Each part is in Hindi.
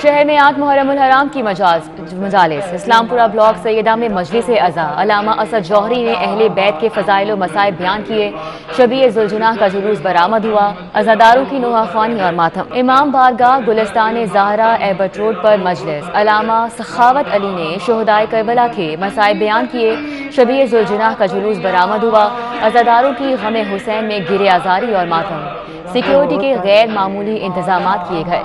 शहर में आज मुहर्रमुल हराम की मजालिस। इस्लामपुरा ब्लॉक सैयदा में मजलिस अज़ा अल्लामा असद जौहरी ने अहले बैत के फ़ज़ाइल व मसाइब बयान किए। शबीए जुल्जुनाह का जुलूस बरामद हुआ। अज़ादारों की नोहाख्वानी और मातम। इमाम बारगाह गुलिस्तान ज़हरा एबट रोड पर मजलिस। अल्लामा सखावत अली ने शोहदाए करबला के मसाइब बयान किए। शबीए जुल्जुनाह का जुलूस बरामद हुआ। अज़ादारों की गमे हुसैन में गिरे आजारी और मातम। सिक्योरिटी के गैर मामूली इंतजाम किए गए।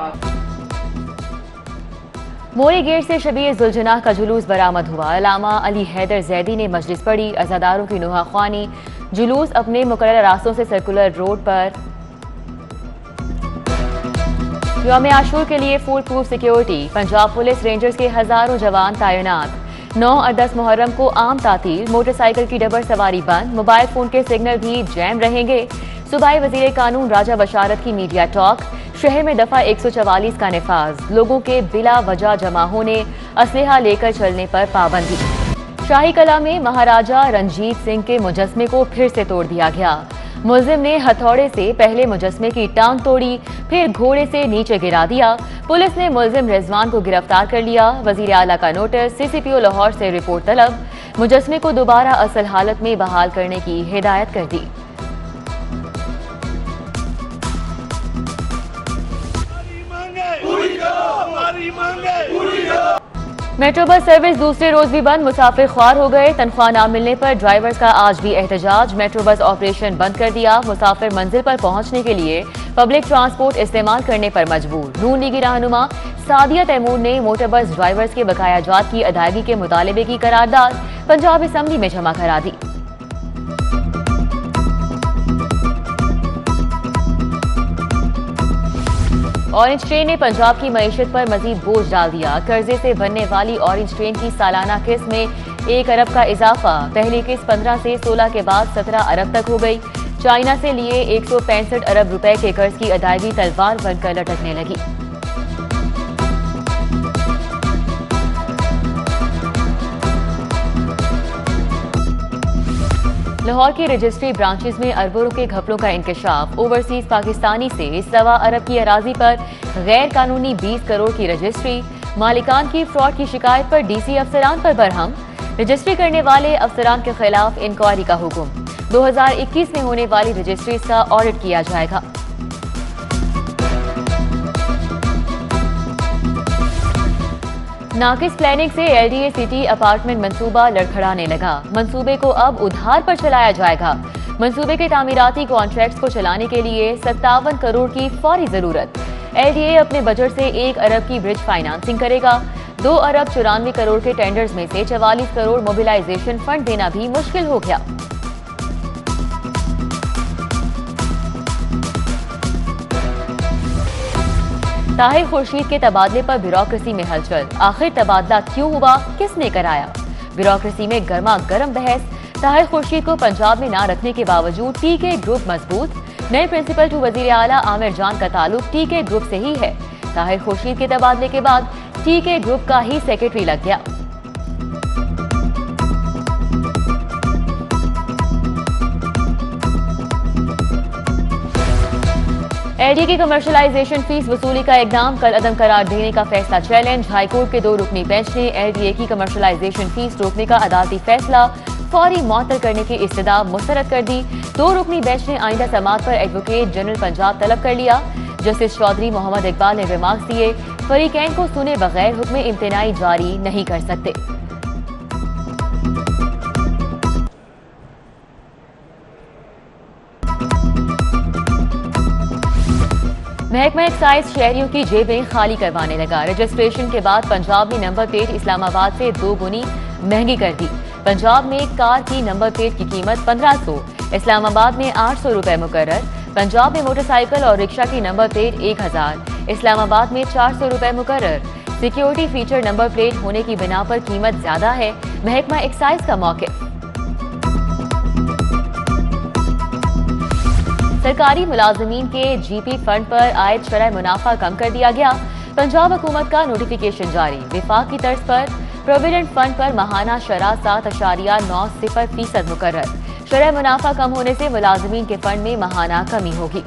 मोरी गेट से शबीए जुल्जुनाह का जुलूस बरामद हुआ। अल्लामा अली हैदर जैदी ने मजलिस पढ़ी। अज़ादारों की नोहाख्वानी। जुलूस अपने मुकर्रर रास्तों से सर्कुलर रोड पर। यौम आशूर के लिए full proof security. Punjab police rangers के हजारों जवान तैनात। 9 और 10 मुहर्रम को आम तातील। मोटरसाइकिल की डबर सवारी बंद। मोबाइल फोन के सिग्नल भी जैम रहेंगे। सूबाई वजीर कानून राजा बशारत की मीडिया टॉक। शहर में दफा 144 का निफाज। लोगों के बिला वजह जमा होने, असलहा लेकर चलने पर पाबंदी। शाही कला में महाराजा रंजीत सिंह के मुजस्मे को फिर से तोड़ दिया गया। मुलजिम ने हथौड़े से पहले मुजस्मे की टांग तोड़ी, फिर घोड़े से नीचे गिरा दिया। पुलिस ने मुलजिम रिजवान को गिरफ्तार कर लिया। वजीर आला का नोटिस। CCPO लाहौर से रिपोर्ट तलब। मुजस्मे को दोबारा असल हालत में बहाल करने की हिदायत कर दी। मेट्रो बस सर्विस दूसरे रोज भी बंद। मुसाफिर ख्वार हो गए। तनख्वाह न मिलने पर ड्राइवर्स का आज भी एहतजाज। मेट्रो बस ऑपरेशन बंद कर दिया। मुसाफिर मंजिल पर पहुंचने के लिए पब्लिक ट्रांसपोर्ट इस्तेमाल करने पर मजबूर। नून लीगी रहनुमा सादिया तैमूर ने मोटर बस ड्राइवर्स के बकाया जात की अदायगी के मुतालबे की करारदाद पंजाब असम्बली में जमा करा दी। ऑरेंज ट्रेन ने पंजाब की मईशत पर मजीद बोझ डाल दिया। कर्जे से बनने वाली ऑरेंज ट्रेन की सालाना किस्त में 1 अरब का इजाफा। पहली किस्त 15 से 16 के बाद 17 अरब तक हो गई। चाइना से लिए 165 अरब रुपए के कर्ज की अदायगी तलवार बनकर लटकने लगी। लाहौर की रजिस्ट्री ब्रांचेस में अरबों के घपलों का इंकशाफ। ओवरसीज पाकिस्तानी से 1.25 अरब की अराजी पर गैर कानूनी 20 करोड़ की रजिस्ट्री। मालिकान की फ्रॉड की शिकायत पर DC अफसरान पर बरहम। रजिस्ट्री करने वाले अफसरान के खिलाफ इंक्वायरी का हुक्म। 2021 में होने वाली रजिस्ट्रीज का ऑडिट किया जाएगा। नाकिस प्लानिंग से LDA सिटी अपार्टमेंट मंसूबा लड़खड़ाने लगा। मंसूबे को अब उधार पर चलाया जाएगा। मंसूबे के तामीराती कॉन्ट्रैक्ट्स को चलाने के लिए 57 करोड़ की फौरी जरूरत। LDA अपने बजट से 1 अरब की ब्रिज फाइनेंसिंग करेगा। 2 अरब 94 करोड़ के टेंडर्स में से 44 करोड़ मोबिलाइजेशन फंड देना भी मुश्किल हो गया। ताहिर खुर्शीद के तबादले पर ब्यूरोक्रेसी में हलचल। आखिर तबादला क्यों हुआ, किसने कराया? ब्यूरोक्रेसी में गर्मा गर्म बहस। ताहिर खुर्शीद को पंजाब में न रखने के बावजूद TK ग्रुप मजबूत। नए प्रिंसिपल टू वजीर आला आमिर जान का ताल्लुक TK ग्रुप से ही है। ताहिर खुर्शीद के तबादले के बाद TK ग्रुप का ही सेक्रेटरी लग गया। LDA की कमर्शलाइजेशन फीस वसूली का इकदाम कल अदम करार देने का फैसला चैलेंज। हाईकोर्ट के 2 रुकनी बेंच ने LDA की कमर्शलाइजेशन फीस रोकने का अदालती फैसला फौरी मुअत्तल करने की इस्तदा मुस्तरद कर दी। 2 रुकनी बेंच ने आइंदा समाअत पर एडवोकेट जनरल पंजाब तलब कर लिया। जस्टिस चौधरी मोहम्मद इकबाल ने रिमार्क्स दिए, फरीकैन को सुने बगैर हुक्म इम्तनाई जारी नहीं कर सकते। महकमा एक्साइज शहरियों की जेबें खाली करवाने लगा। रजिस्ट्रेशन के बाद पंजाब में नंबर प्लेट इस्लामाबाद से 2 गुनी महंगी कर दी। पंजाब में कार की नंबर प्लेट की कीमत 1500, इस्लामाबाद में 800 रुपए मुकर्रर। पंजाब में मोटरसाइकिल और रिक्शा की नंबर प्लेट 1000, इस्लामाबाद में 400 रुपए मुकर्रर। सिक्योरिटी फीचर नंबर प्लेट होने की बिना पर कीमत ज्यादा है। महकमा एक्साइज का मौक़िफ़। सरकारी मुलाजमीन के GP फंड पर आयद शरह मुनाफा कम कर दिया गया। पंजाब हुकूमत का नोटिफिकेशन जारी। विफाक की तर्ज पर प्रोविडेंट फंड पर माहाना शरह 7.90% मुकर्रर। शरह मुनाफा कम होने से मुलाजमीन के फंड में माहाना कमी होगी।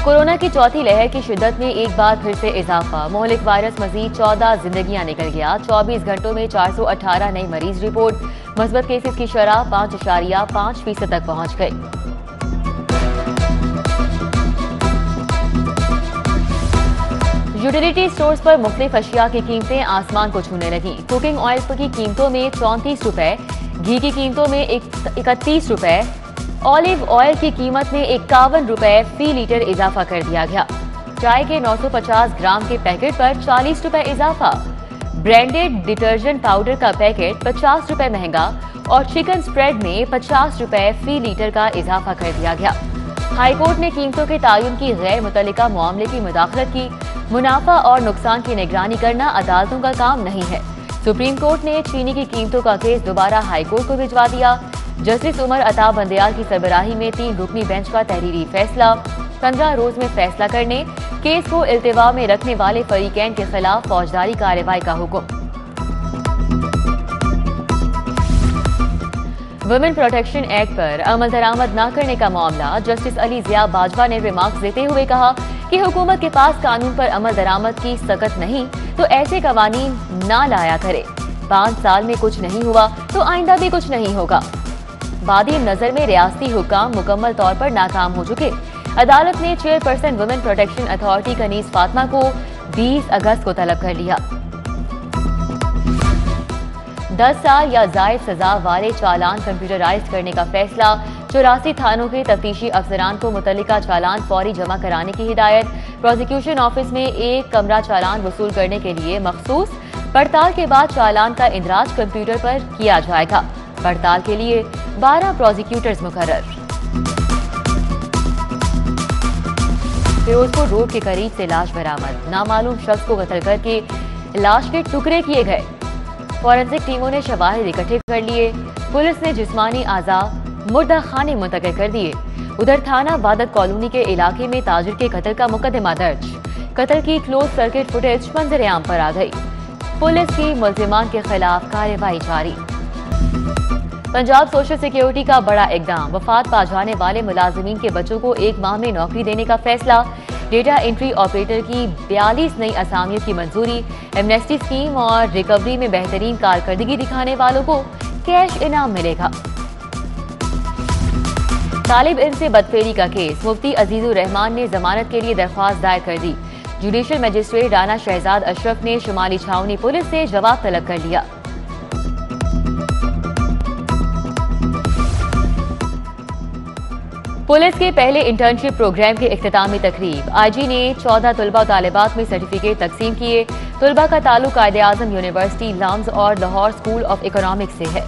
कोरोना की चौथी लहर की शिद्दत में एक बार फिर से इजाफा। मोहलिक वायरस मजीद 14 जिंदगियां निकल गया। 24 घंटों में 418 नए मरीज रिपोर्ट। मुस्बत केसेस की शरह 5.5% तक पहुंच गई। यूटिलिटी स्टोर्स पर मुख्तलिफ अशिया की कीमतें आसमान को छूने लगी। कुकिंग ऑयल की कीमतों में 34 रुपए, घी की कीमतों में 31 रुपए, ऑलिव ऑयल की कीमत में 51 रुपए फी लीटर इजाफा कर दिया गया। चाय के 950 ग्राम के पैकेट पर 40 रुपए इजाफा। ब्रांडेड डिटर्जेंट पाउडर का पैकेट 50 रुपए महंगा और चिकन स्प्रेड में 50 रुपए फी लीटर का इजाफा कर दिया गया। हाईकोर्ट ने कीमतों के तायुन की गैर मुतल्लिका मामले की मुदाखलत की। मुनाफा और नुकसान की निगरानी करना अदालतों का काम नहीं है। सुप्रीम कोर्ट ने चीनी की कीमतों का केस दोबारा हाईकोर्ट को भिजवा दिया। जस्टिस उमर अता बंदयाल की सरबराही में 3 रुकनी बेंच का तहरीरी फैसला। 15 रोज में फैसला करने, केस को इल्तिवा में रखने वाले फरीकैन के खिलाफ फौजदारी कार्रवाई का हुक्म। वुमेन प्रोटेक्शन एक्ट पर अमल दरामद न करने का मामला। जस्टिस अली जिया बाजवा ने रिमार्क्स देते हुए कहा कि हुकूमत के पास कानून पर अमल दरामद की सकत नहीं तो ऐसे कवानीन ना लाया करे। 5 साल में कुछ नहीं हुआ तो आइंदा भी कुछ नहीं होगा। बादी नजर में रियासती हुक्काम मुकम्मल तौर पर नाकाम हो चुके। अदालत ने chairperson women protection authority Kaneez Fatima को 20 अगस्त को तलब कर लिया। 10 साल या जायद सजा वाले चालान कंप्यूटराइज करने का फैसला। 84 थानों के तफ्तीशी अफसरान को मुतल्लिका चालान फौरी जमा कराने की हिदायत। प्रोसिक्यूशन ऑफिस में एक कमरा चालान वसूल करने के लिए मखसूस। पड़ताल के बाद चालान का इंदराज कंप्यूटर पर किया जाएगा। पड़ताल के लिए 12 प्रोसिक्यूटर्स मुकर्रर। फिरोजपुर रोड के करीब से लाश बरामद। नामालूम शख्स को कत्ल करके लाश के टुकड़े किए गए। फॉरेंसिक टीमों ने शवाहिद इकट्ठे कर लिए। पुलिस ने जिस्मानी आज़ा मुर्दा खाने मुंतकिल कर दिए। उधर थाना वादत कॉलोनी के इलाके में ताजिर के कत्ल का मुकदमा दर्ज। कत्ल की क्लोज सर्किट फुटेज मंजर आम पर आ गई। पुलिस की मुल्जिमान के खिलाफ कार्रवाई जारी। पंजाब सोशल सिक्योरिटी का बड़ा इकदाम। वफात पा जाने वाले मुलाजिमीन के बच्चों को 1 माह में नौकरी देने का फैसला। डेटा एंट्री ऑपरेटर की 42 नई असामियों की मंजूरी। एमनेस्टी स्कीम और रिकवरी में बेहतरीन कारकर्दगी दिखाने वालों को कैश इनाम मिलेगा। तालिब इल्म से बदफेरी का केस। मुफ्ती अजीजुर रहमान ने जमानत के लिए दरख्वास्त दायर कर दी। जुडिशियल मजिस्ट्रेट राना शहजाद अशरफ ने शुमाली छावनी पुलिस से जवाब तलब कर लिया। पुलिस के पहले इंटर्नशिप प्रोग्राम के इख्तितामी तकरीब। आईजी ने 14 तलबा तालिबात में सर्टिफिकेट तकसीम किए। तलबा का ताल्लुक कायदे आजम यूनिवर्सिटी लम्स और लाहौर स्कूल ऑफ इकोनॉमिक्स से है।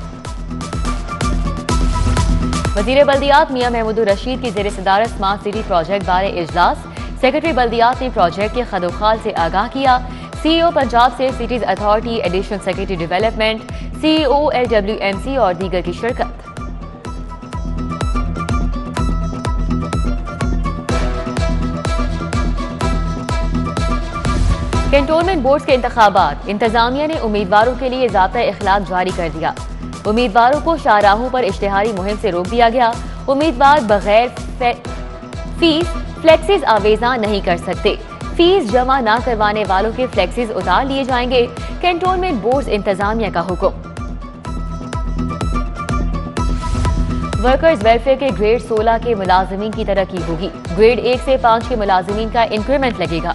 वजीर बल्दियात मियां महमूद रशीद की जेर सदारत स्मार्ट सिटी प्रोजेक्ट बारे इजलास। सेक्रेटरी बल्दियात ने प्रोजेक्ट के खदोखाल से आगाह किया। सीईओ पंजाब से cities authority, additional secretary development, CEO LWMC और दीगर की शिरकत। कैंटोनमेंट बोर्ड के इंतखाबात। इंतजामिया ने उम्मीदवारों के लिए ज़ाब्ता इखलाक जारी कर दिया। उम्मीदवारों को शाहराहों पर इश्तिहारी मुहिम से रोक दिया गया। उम्मीदवार बगैर फीस फ्लेक्सीज आवेजा नहीं कर सकते। फीस जमा न करवाने वालों के फ्लेक्सीज उतार लिए जाएंगे। कैंटोनमेंट बोर्ड इंतजामिया का हुक्म। वर्कर्स वेलफेयर के ग्रेड 16 के मुलाजिमीन की तरक्की होगी। ग्रेड 1 से 5 के मुलाजिमीन का इंक्रीमेंट लगेगा।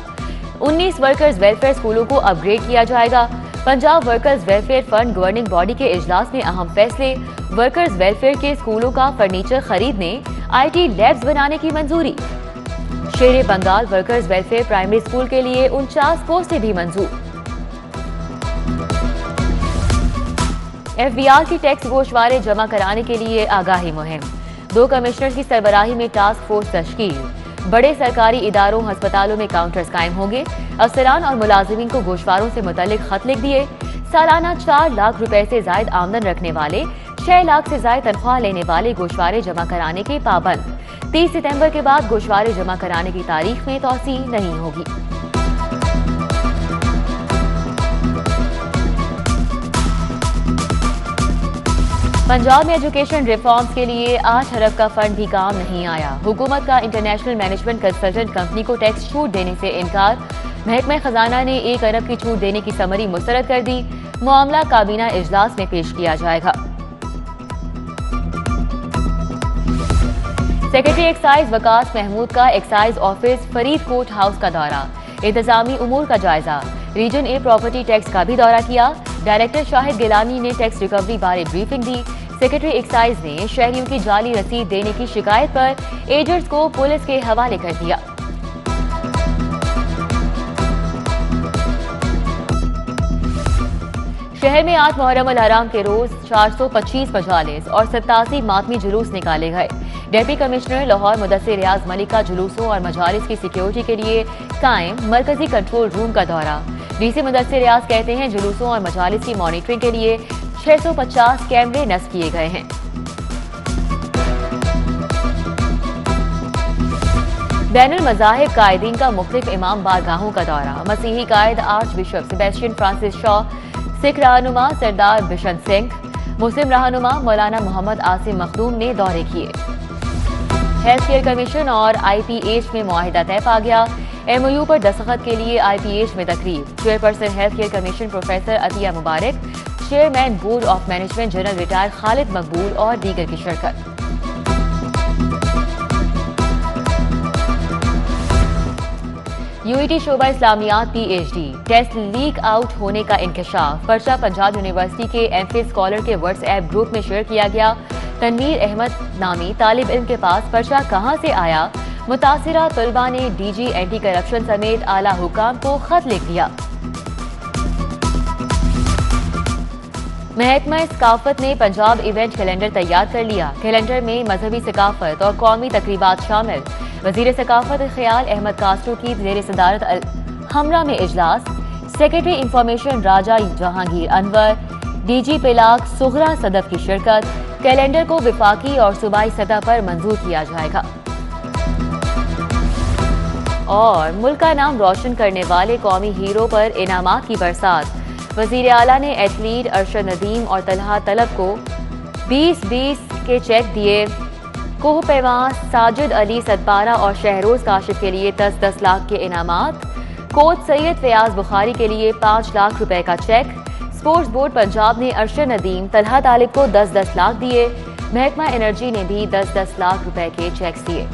19 वर्कर्स वेलफेयर स्कूलों को अपग्रेड किया जाएगा। Punjab workers welfare fund governing body के इजलास में अहम फैसले। वर्कर्स वेलफेयर के स्कूलों का फर्नीचर खरीदने, IT लैब्स बनाने की मंजूरी। Sher Bengal workers welfare primary school के लिए 49 पोस्टें भी मंजूर। FBR की टैक्स गोशवारे जमा कराने के लिए आगाही मुहिम। 2 कमिश्नर की सरबराही में टास्क फोर्स तश्कील। बड़े सरकारी इदारों, अस्पतालों में काउंटर्स कायम होंगे। अफसरान और मुलाजिमीन को गोशवारों से मुतल्लिक खत लिख दिए। सालाना 4 लाख रुपए से जायद आमदन रखने वाले, 6 लाख से जायद तनख्वाह लेने वाले गोशवारे जमा कराने के पाबंद। 30 सितंबर के बाद गोशवारे जमा कराने की तारीख में तौसी नहीं होगी। पंजाब में एजुकेशन रिफॉर्म्स के लिए 8 अरब का फंड भी काम नहीं आया। हुकूमत का इंटरनेशनल मैनेजमेंट कंसल्टेंट कंपनी को टैक्स छूट देने से इनकार। महकमा खजाना ने 1 अरब की छूट देने की समरी मुस्तरद कर दी। मामला काबीना इजलास में पेश किया जाएगा। सेक्रेटरी एक्साइज वकास महमूद का एक्साइज ऑफिस फरीदकोट हाउस का दौरा, इंतजामी उमूर का जायजा। रीजन ए प्रॉपर्टी टैक्स का भी दौरा किया। डायरेक्टर शाहिद गिलानी ने टैक्स रिकवरी बारे ब्रीफिंग दी। सेक्रेटरी एक्साइज ने शहरियों की जाली रसीद देने की शिकायत पर एजेंट्स को पुलिस के हवाले कर दिया। शहर में 8 मुहर्रम अल हराम के रोज 425 मजालिस और 87 मातमी जुलूस निकाले गए। डिप्टी कमिश्नर लाहौर मुदस्सिर रियाज मलिक का जुलूसों और मजालिस की सिक्योरिटी के लिए कायम मरकजी कंट्रोल रूम का दौरा। डीसी मुदस्सिर रियाज कहते हैं जुलूसों और मजालिस की मॉनिटरिंग के लिए 650 कैमरे नस्ब किए गए हैं। बैनुल मज़ाहिब कायदीन का मुख्तलिफ इमाम बारगाहों का दौरा। मसीही कायद archbishop Sebastian Francis Shaw, सिख रहनुमा सरदार बिशन सिंह, मुस्लिम रहनुमा मौलाना मोहम्मद आसिम मखदूम ने दौरे किए। हेल्थ केयर कमीशन और IPH में मुआहिदा तय पा गया। MOU पर दस्तखत के लिए IPH में तकरीब। Chairperson health care commission professor Atiya Mubarak, chairman board of management general retire Khalid Maqbool और दीगर की शिरकत। UET शोबा इस्लामियात PhD टेस्ट लीक आउट होने का इंकशाफ। पर्चा पंजाब यूनिवर्सिटी के MPhil स्कॉलर के व्हाट्सएप ग्रुप में शेयर किया गया। तनवीर अहमद नामी तालिब इल्म के पास पर्चा कहां से आया? मुतासिरा तलबा ने DG एंटी करप्शन समेत आला हुकाम को खत लिख दिया। महकमा सकाफत ने पंजाब इवेंट कैलेंडर तैयार कर लिया। कैलेंडर में मजहबी सकाफत और कौमी तकरीबात शामिल। वजीर सकाफत ख्याल अहमद कास्टो की जेर सदारत हमरा में इजलास। सेक्रेटरी इंफॉर्मेशन राजा जहांगीर अनवर, DG पिलाक सुगरा सदफ की शिरकत। कैलेंडर को विफाकी और सूबाई सतह पर मंजूर किया जाएगा। और मुल्क का नाम रोशन करने वाले कौमी हीरो पर इनामात की बरसात। वजीर आला ने एथलीट अरशद नदीम और तलहा तलब को 20-20 के चेक दिए। कोह पैवां साजिद अली सदपारा और शहरोज काशिफ के लिए 10-10 लाख के इनामात। कोच सैयद फयाज बुखारी के लिए 5 लाख रुपए का चेक। स्पोर्ट्स बोर्ड पंजाब ने अरशद नदीम तलहा तालिब को 10-10 लाख दिए। महकमा एनर्जी ने भी 10-10 लाख रुपए के चेक्स दिए।